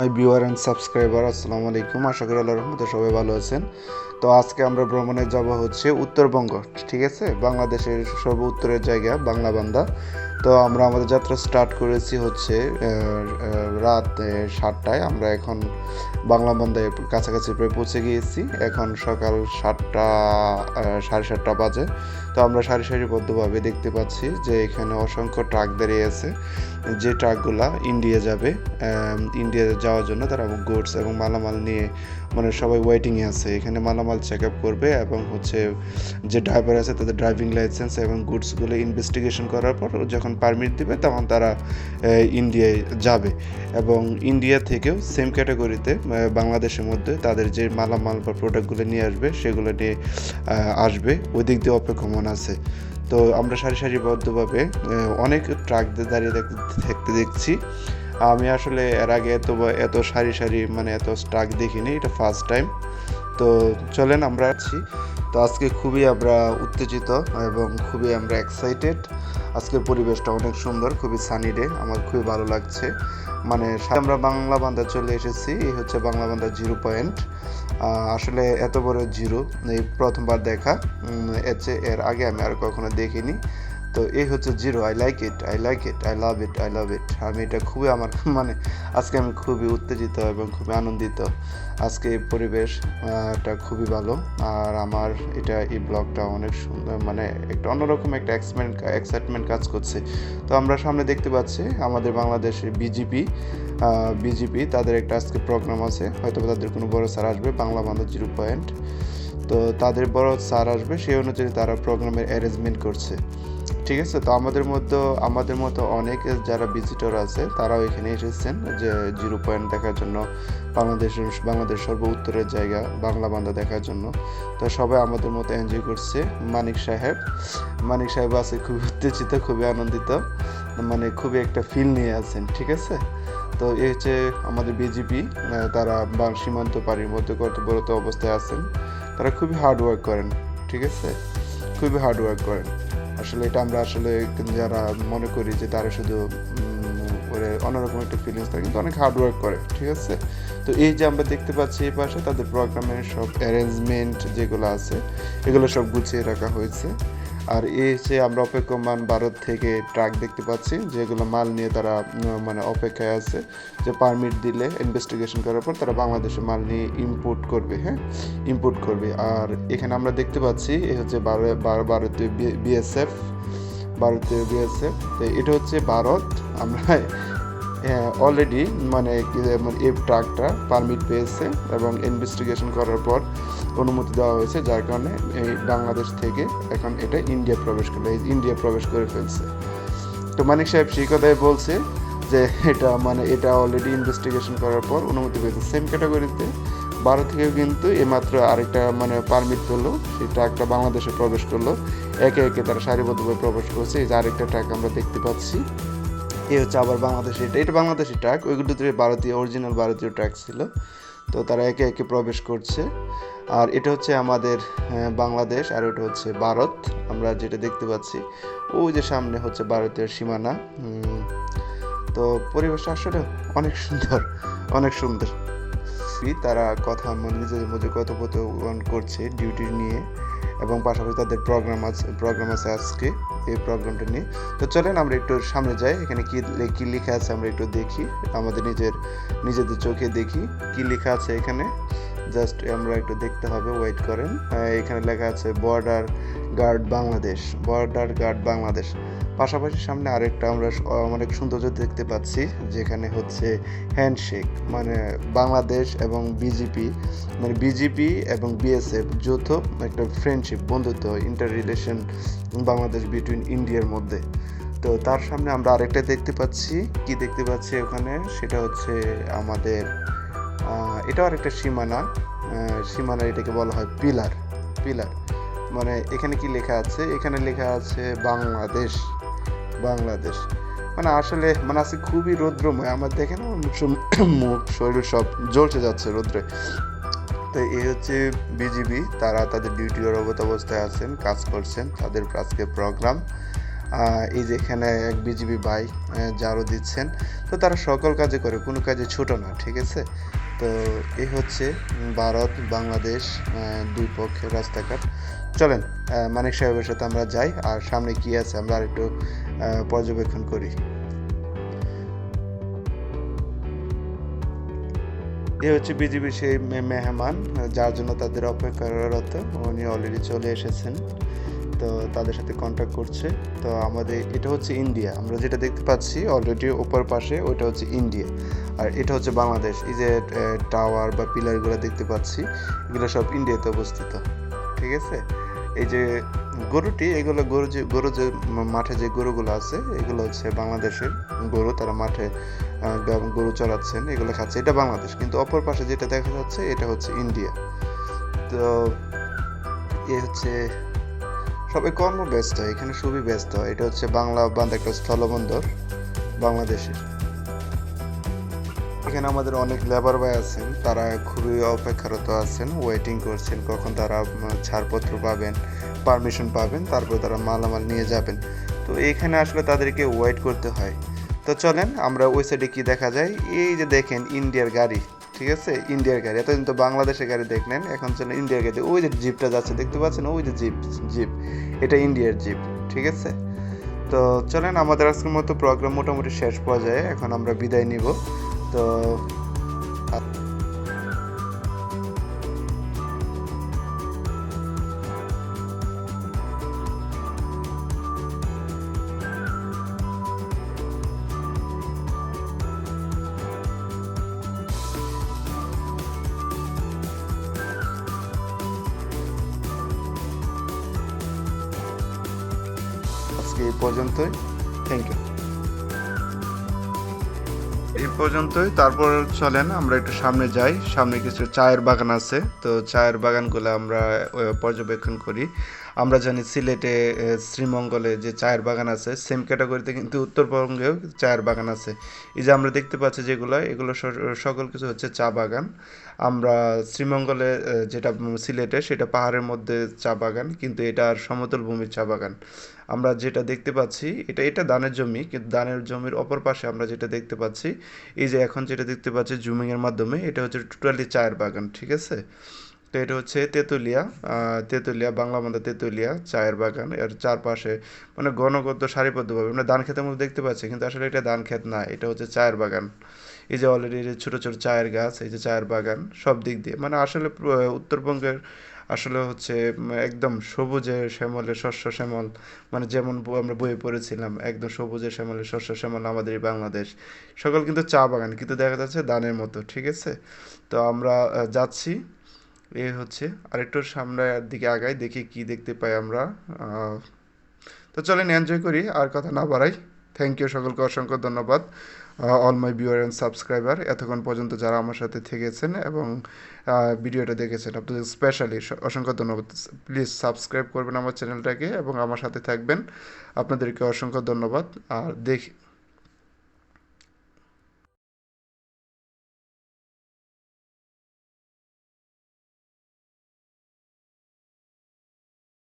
Viewer and subscriber আসসালামু আলাইকুম। আশা করি আল্লাহর রহমতে সবাই ভালো আছেন। তো আজকে আমরা ভ্রমণে যাব হচ্ছে উত্তরবঙ্গ, ঠিক আছে, বাংলাদেশের সর্ব উত্তরের জায়গা বাংলাবান্ধা। তো আমরা আমাদের যাত্রা স্টার্ট করেছি হচ্ছে রাত 7টায়। আমরা এখন বাংলাবান্ধায় কাছাকাছি প্রায় পৌঁছে গিয়েছি। এখন সকাল 7টা 7:30 বাজে। তো আমরা সারিবদ্ধভাবে দেখতে পাচ্ছি যে এখানে অসংখ্য ট্রাক দাঁড়িয়ে আছে, যে ট্রাকগুলা ইন্ডিয়া যাবে। ইন্ডিয়া যাওয়ার জন্য তারা গুডস এবং মালামাল নিয়ে মানে সবাই ওয়েটিংয়ে আছে। এখানে মালামাল চেক আপ করবে এবং হচ্ছে যে ড্রাইভার আছে তাদের ড্রাইভিং লাইসেন্স এবং গুডসগুলো ইনভেস্টিগেশন করার পর যখন পারমিট দিবে তখন তারা ইন্ডিয়ায় যাবে। এবং ইন্ডিয়া থেকেও সেম ক্যাটাগরিতে বাংলাদেশের মধ্যে তাদের যে মালামাল বা প্রোডাক্টগুলো নিয়ে আসবে সেগুলো নিয়ে আসবে, ওই দিক দিয়ে অপেক্ষমান আছে। তো আমরা সারিবদ্ধভাবে অনেক ট্রাক দাঁড়িয়ে থাকতে দেখছি। আমি আসলে এর আগে এত সারি মানে এত ট্রাক দেখিনি, এটা ফার্স্ট টাইম। তো চলেন আমরা আছি। তো আজকে খুবই আমরা উত্তেজিত এবং খুবই আমরা এক্সাইটেড। আজকের পরিবেশটা অনেক সুন্দর, খুবই সানি ডে, আমার খুবই ভালো লাগছে। মানে আমরা বাংলাবান্ধা চলে এসেছি। এই হচ্ছে বাংলাবান্ধা জিরো পয়েন্ট। আসলে এত বড় জিরো এই প্রথমবার দেখা, এর আগে আমি আর কখনো দেখিনি। তো এই হচ্ছে zero. I like it, I love it. আমি এটা খুবই আমার মানে আজকে আমি খুবই উত্তেজিত এবং খুবই আনন্দিত। আজকে এই পরিবেশটা খুবই ভালো। আর আমার এই ব্লগটা অনেক সুন্দর, মানে একটা অন্যরকম একটা এক্সাইটমেন্ট কাজ করছে। তো আমরা সামনে দেখতে পাচ্ছি আমাদের বাংলাদেশের বিজেপি তাদের একটা আজকে প্রোগ্রাম আছে, হয়তো তাদের কোনো বড় স্যার আসবে বাংলাবান্ধা জিরো পয়েন্ট। তো তাদের বড় স্যার আসবে, সেই অনুযায়ী তারা প্রোগ্রামের অ্যারেঞ্জমেন্ট করছে, ঠিক আছে। তো আমাদের মতো অনেক যারা ভিজিটর আছে তারাও এখানে এসেছেন যে জিরো পয়েন্ট দেখার জন্য, বাংলাদেশ সর্ব উত্তরের জায়গা বাংলাবান্ধা দেখার জন্য। তো সবাই আমাদের মতো এনজয় করছে। মানিক সাহেব আছে খুবই উত্তেজিত, খুবই আনন্দিত, মানে খুবই একটা ফিল নিয়ে আছেন, ঠিক আছে। তো এই হচ্ছে আমাদের বিজেপি, তারা সীমান্ত পাড়ির মধ্যে কর্তব্যরত অবস্থায় আছেন। তারা খুবই হার্ড ওয়ার্ক করেন, ঠিক আছে, খুবই হার্ড ওয়ার্ক করেন। আসলে এটা আমরা আসলে যারা মনে করি যে তারা শুধু ওরে অন্যরকম একটা ফিলিংস থাকে, কিন্তু অনেক হার্ড ওয়ার্ক করে, ঠিক আছে। তো এই যে আমরা দেখতে পাচ্ছি এই পাশে তাদের প্রোগ্রামের সব অ্যারেঞ্জমেন্ট যেগুলো আছে এগুলো সব গুছিয়ে রাখা হয়েছে। আর এই যে আমরা অপেক্ষমান ভারত থেকে ট্রাক দেখতে পাচ্ছি, যেগুলো মাল নিয়ে তারা মানে অপেক্ষায় আছে যে পারমিট দিলে ইনভেস্টিগেশন করার পর তারা বাংলাদেশে মাল নিয়ে ইম্পোর্ট করবে। আর এখানে আমরা দেখতে পাচ্ছি এই হচ্ছে ভারতীয় বিএসএফ। তো এটা হচ্ছে ভারত। আমরা অলরেডি মানে এই ট্রাকটা পারমিট পেয়েছে এবং ইনভেস্টিগেশন করার পর অনুমতি দেওয়া হয়েছে, যার কারণে এই বাংলাদেশ থেকে এখন এটা ইন্ডিয়া প্রবেশ করে ফেলছে। তো মানিক সাহেব সেই কথাই বলছে যে এটা অলরেডি ইনভেস্টিগেশন করার পর অনুমতি পেয়েছে। সেম ক্যাটাগরিতে ভারত থেকেও কিন্তু এইমাত্র আরেকটা মানে পারমিট পেলো, সেই ট্রাকটা বাংলাদেশে প্রবেশ করলো। একে একে তারা সারিবদ্ধভাবে প্রবেশ করছে। এই যে আরেকটা ট্রাক আমরা দেখতে পাচ্ছি, এই হচ্ছে আবার বাংলাদেশে, এটা বাংলাদেশি ট্রাক, ওইগুলোতে অরিজিনাল ভারতীয় ট্রাক ছিল। তো তারা একে একে প্রবেশ করছে। আর এটা হচ্ছে আমাদের বাংলাদেশ, আর ওটা হচ্ছে ভারত। আমরা যেটা দেখতে পাচ্ছি ওই যে সামনে হচ্ছে ভারতের সীমানা। তো পরিবেশটা আসলে অনেক সুন্দর। তারা নিজেদের মধ্যে কথোপকথন করছে ডিউটি নিয়ে, এবং পাশাপাশি তাদের প্রোগ্রাম আছে আজকে এই প্রোগ্রামটা নিয়ে। তো চলেন আমরা একটু সামনে যাই, এখানে কি লেখা আছে আমরা একটু দেখি, আমাদের নিজেদের চোখে দেখি কি লেখা আছে এখানে। জাস্ট আমরা একটু দেখতে হবে, ওয়েট করেন। এখানে লেখা আছে বর্ডার গার্ড বাংলাদেশ। পাশাপাশি সামনে আরেকটা আমরা অনেক সৌন্দর্য দেখতে পাচ্ছি, যেখানে হচ্ছে হ্যান্ডশেক, মানে বাংলাদেশ এবং বিজেপি এবং বিএসএফ যৌথ একটা ফ্রেন্ডশিপ, বন্ধুত্ব, ইন্টার রিলেশন বাংলাদেশ বিটুইন ইন্ডিয়ার মধ্যে। তো তার সামনে আমরা আরেকটা দেখতে পাচ্ছি ওখানে, সেটা হচ্ছে আমাদের এটাও আরেকটা সীমানা। এটাকে বলা হয় পিলার। মানে এখানে কি লেখা আছে, এখানে লেখা আছে বাংলাদেশ। মানে আসলে মানে আজকে খুবই রৌদ্রময়, আমার দেখেন মুখ শরীর সব জ্বলতে যাচ্ছে রৌদ্রে। তো এই হচ্ছে বিজিবি, তারা তাদের ডিউটি অবস্থায় আছেন, কাজ করছেন, তাদের আজকে প্রোগ্রাম। এই যে এখানে এক বিজিবি ভাই ঝাড়ু দিচ্ছেন। তো তারা সকল কাজে করে, কোনো কাজে ছোট না, ঠিক আছে? তো এই হচ্ছে ভারত বাংলাদেশ দুই পক্ষের রাস্তাঘাট। চলেন মানিক সাহেবের সাথে আমরা যাই, আর সামনে কি আছে আমরা আরেকটু পর্যবেক্ষণ করি। এ হচ্ছে বিজিবি সেই মেহমান যার জন্য তাদের অপেক্ষারত, উনি অলরেডি চলে এসেছেন। তো তাদের সাথে কন্ট্যাক্ট করছে। তো আমাদের এটা হচ্ছে ইন্ডিয়া, আমরা যেটা দেখতে পাচ্ছি অলরেডি উপর পাশে, ওইটা হচ্ছে ইন্ডিয়া, আর এটা হচ্ছে বাংলাদেশ। এই যে টাওয়ার বা পিলারগুলো দেখতে পাচ্ছি, এগুলো সব ইন্ডিয়াতে অবস্থিত, ঠিক আছে? এই যে গরুটি, এগুলো গরু যে মাঠে যে গরুগুলো আছে, এগুলো হচ্ছে বাংলাদেশের গরু, তারা মাঠে গরু চড়াচ্ছেন, এগুলো খাচ্ছে, এটা বাংলাদেশ। কিন্তু অপর পাশে যেটা দেখা যাচ্ছে এটা হচ্ছে ইন্ডিয়া। তো এ হচ্ছে সবাই কর্মব্যস্ত, এখানে খুবই ব্যস্ত। এটা হচ্ছে বাংলা বান্ধ একটা স্থলবন্দর বাংলাদেশের। এখানে আমাদের অনেক লেবার ভাই আছেন, তারা খুবই অপেক্ষারত আছেন, ওয়েটিং করছেন কখন তারা ছাড়পত্র পাবেন, পারমিশন পাবেন, তারপর তারা মালামাল নিয়ে যাবেন। তো এখানে আসলে তাদেরকে ওয়েট করতে হয়। তো চলেন আমরা ওই সাইডে কি দেখা যায়। এই যে দেখেন ইন্ডিয়ার গাড়ি, ঠিক আছে? ইন্ডিয়ার গাড়ি, এতদিন তো বাংলাদেশের গাড়ি দেখলেন, এখন চলেন ইন্ডিয়ার গাড়ি। ওই যে জিপটা যাচ্ছে দেখতে পাচ্ছেন, ওই যে জিপ, জিপ, এটা ইন্ডিয়ার জিপ, ঠিক আছে? তো চলেন, আমাদের আজকের মতো প্রোগ্রাম মোটামুটি শেষ পর্যায়ে, এখন আমরা বিদায় নিব। তো আজকে এই পর্যন্তই, থ্যাংক ইউ। এই পর্যন্তই, তারপর চলেন আমরা একটু সামনে যাই। সামনে কিছু চায়ের বাগান আছে, তো চায়ের বাগানগুলো আমরা পর্যবেক্ষণ করি। আমরা জানি সিলেটে শ্রীমঙ্গলে যে চায়ের বাগান আছে, সেম ক্যাটাগরিতে কিন্তু উত্তরবঙ্গেও চায়ের বাগান আছে। এই যে আমরা দেখতে পাচ্ছি যেগুলো, এগুলো সকল কিছু হচ্ছে চা বাগান। আমরা শ্রীমঙ্গলে যেটা সিলেটে, সেটা পাহাড়ের মধ্যে চা বাগান, কিন্তু এটা আর সমতল ভূমির চা বাগান। আমরা যেটা দেখতে পাচ্ছি, এটা ধানের জমি, কিন্তু ধানের জমির অপর পাশে আমরা যেটা দেখতে পাচ্ছি, এই যে এখন যেটা দেখতে পাচ্ছি জুমিংয়ের মাধ্যমে, এটা হচ্ছে টোটালি চায়ের বাগান, ঠিক আছে? তো এটা হচ্ছে তেঁতুলিয়া, তেঁতুলিয়া বাংলা বান্ধা তেঁতুলিয়া চায়ের বাগান। এর চারপাশে মানে ঘনবদ্ধ সারিবদ্ধভাবে আমরা ধান খেতের মধ্যে দেখতে পাচ্ছি, কিন্তু আসলে এটা ধান ক্ষেত না, এটা হচ্ছে চায়ের বাগান। এই যে অলরেডি ছোটো ছোটো চায়ের গাছ, এই যে চায়ের বাগান, সব দিক দিয়ে মানে আসলে উত্তরবঙ্গের আসলে হচ্ছে একদম সবুজে শ্যামলে শস্য শ্যামল, মানে যেমন আমরা বইয়ে পড়েছিলাম, একদম সবুজে শ্যামলে শস্য শ্যামল আমাদের এই বাংলাদেশ। সকল কিন্তু চা বাগান, কিন্তু দেখা যাচ্ছে ধানের মতো, ঠিক আছে? তো আমরা যাচ্ছি, এ হচ্ছে আরেকটু সামনের দিকে আগাই, দেখি কি দেখতে পাই আমরা। তো চলেন এনজয় করি, আর কথা না বাড়াই। থ্যাংক ইউ, সকলকে অসংখ্য ধন্যবাদ। All my viewer and subscriber, এতক্ষণ পর্যন্ত যারা আমার সাথে থেকেছেন এবং ভিডিওটা দেখেছেন, আপনাদের স্পেশালি অসংখ্য ধন্যবাদ। প্লিজ সাবস্ক্রাইব করবেন আমার চ্যানেলটাকে এবং আমার সাথে থাকবেন। আপনাদেরকে অসংখ্য ধন্যবাদ। আর